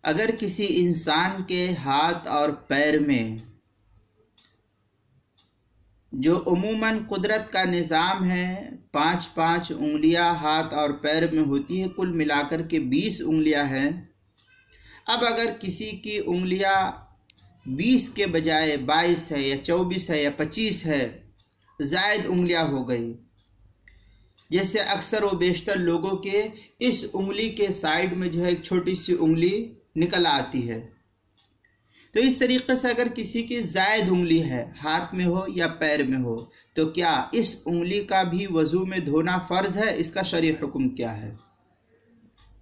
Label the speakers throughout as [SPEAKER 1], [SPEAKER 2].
[SPEAKER 1] अगर किसी इंसान के हाथ और पैर में, जो उमूमन कुदरत का निज़ाम है, 5-5 उंगलियां हाथ और पैर में होती है, कुल मिलाकर के 20 उंगलियां हैं। अब अगर किसी की उंगलियां 20 के बजाय 22 है या 24 है या 25 है, ज़ायद उंगलियां हो गई, जैसे अक्सर व बेशतर लोगों के इस उंगली के साइड में जो है एक छोटी सी उंगली निकल आती है, तो इस तरीके से अगर किसी की ज़ायद उंगली है, हाथ में हो या पैर में हो, तो क्या इस उंगली का भी वज़ू में धोना फ़र्ज है? इसका शरई हुक्म क्या है?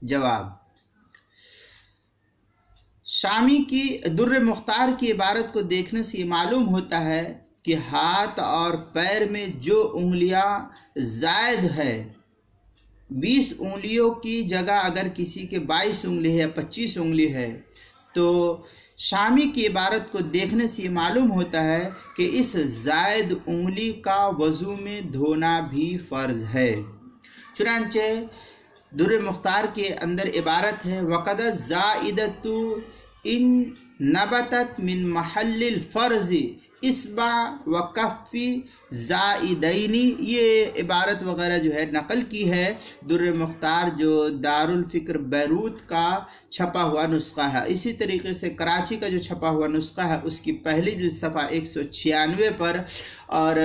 [SPEAKER 1] जवाब, शामी की दुर्र मुख्तार की इबारत को देखने से मालूम होता है कि हाथ और पैर में जो उंगलियां ज़ायद है, 20 उंगलियों की जगह अगर किसी के 22 उंगली है, 25 उंगली है, तो शामी की इबारत को देखने से मालूम होता है कि इस ज़ायद उंगली का वज़ू में धोना भी फ़र्ज है। चुनांचे दुर्र मुख्तार के अंदर इबारत है, वक़द ज़ाइदतु इन नबतत मिन महल्लिल फ़र्ज़ इसबा व कफ़ी ज़ाइदैनी। ये इबारत वगैरह जो है नकल की है दुर्र मुख्तार, जो दारुल फ़िक्र बैरूत का छपा हुआ नुस्खा है। इसी तरीके से कराची का जो छपा हुआ नुस्खा है उसकी पहली जिल्द सफ़ा 196 पर, और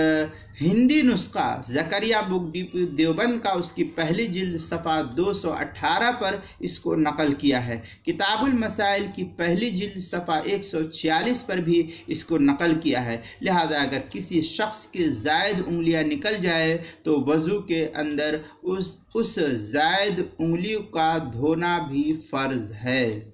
[SPEAKER 1] हिंदी नुस्खा ज़करिया बुक डिपो देवबंद का उसकी पहली जिल्द सफ़ा 218 पर इसको नकल किया है। किताबुल मसाइल की पहली जिल्द सफ़ा 146 पर भी इसको नकल किया है। लिहाजा अगर किसी शख्स की ज़ायद उंगलियां निकल जाए तो वज़ू के अंदर उस ज़ायद उंगली का धोना भी फ़र्ज है।